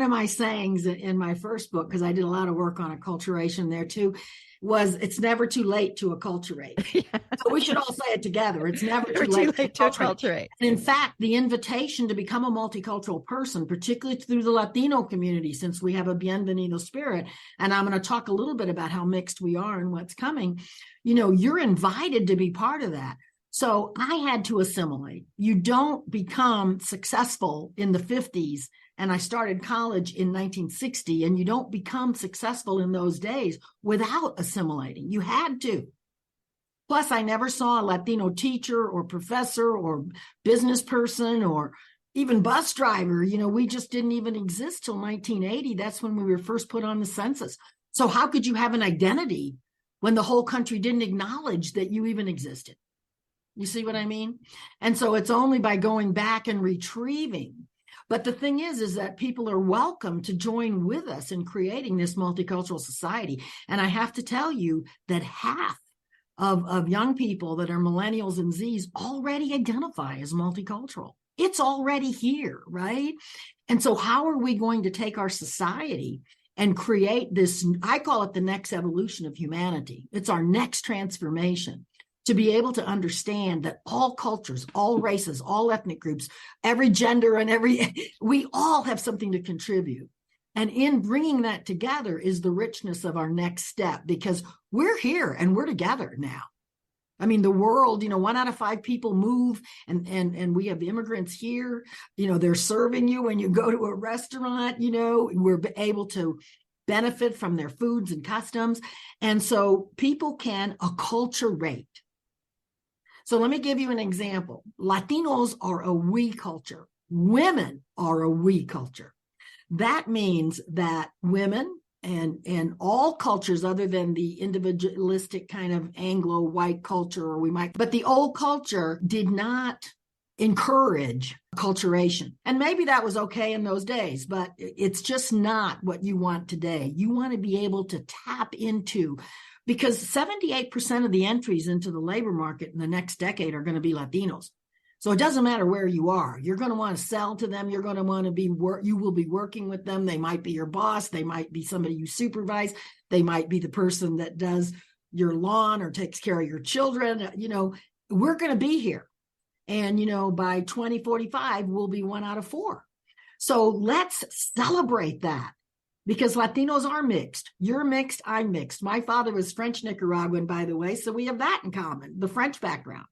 One of my sayings in my first book, because I did a lot of work on acculturation there too, was it's never too late to acculturate. Yeah. So we should all say it together. It's never too late to acculturate. And in fact, the invitation to become a multicultural person, particularly through the Latino community, since we have a bienvenido spirit, and I'm going to talk a little bit about how mixed we are and what's coming, you're invited to be part of that. So I had to assimilate. You don't become successful in the 50s, and I started college in 1960, and you don't become successful in those days without assimilating. You had to. Plus, I never saw a Latino teacher or professor or business person or even bus driver. We just didn't even exist till 1980. That's when we were first put on the census. So how could you have an identity when the whole country didn't acknowledge that you even existed? You see what I mean? And so it's only by going back and retrieving. But the thing is that people are welcome to join with us in creating this multicultural society. And I have to tell you that half of young people that are millennials and Zs already identify as multicultural. It's already here, right? And so how are we going to take our society and create this? I call it the next evolution of humanity. It's our next transformation. To be able to understand that all cultures, all races, all ethnic groups, every gender and we all have something to contribute. And in bringing that together is the richness of our next step, because we're here and we're together now. I mean, the world, 1 out of 5 people move, and we have immigrants here, they're serving you when you go to a restaurant, we're able to benefit from their foods and customs. And so people can acculturate. So let me give you an example. Latinos are a we culture. Women are a we culture. That means that women and all cultures other than the individualistic kind of Anglo-white culture, but the old culture did not encourage acculturation. And maybe that was okay in those days, but it's just not what you want today. You want to be able to tap into, because 78% of the entries into the labor market in the next decade are going to be Latinos. So it doesn't matter where you are. You're going to want to sell to them. You're going to want to you will be working with them. They might be your boss. They might be somebody you supervise. They might be the person that does your lawn or takes care of your children. We're going to be here. And, by 2045, we'll be 1 out of 4. So let's celebrate that. Because Latinos are mixed. You're mixed, I'm mixed. My father was French Nicaraguan, by the way, so we have that in common, the French background.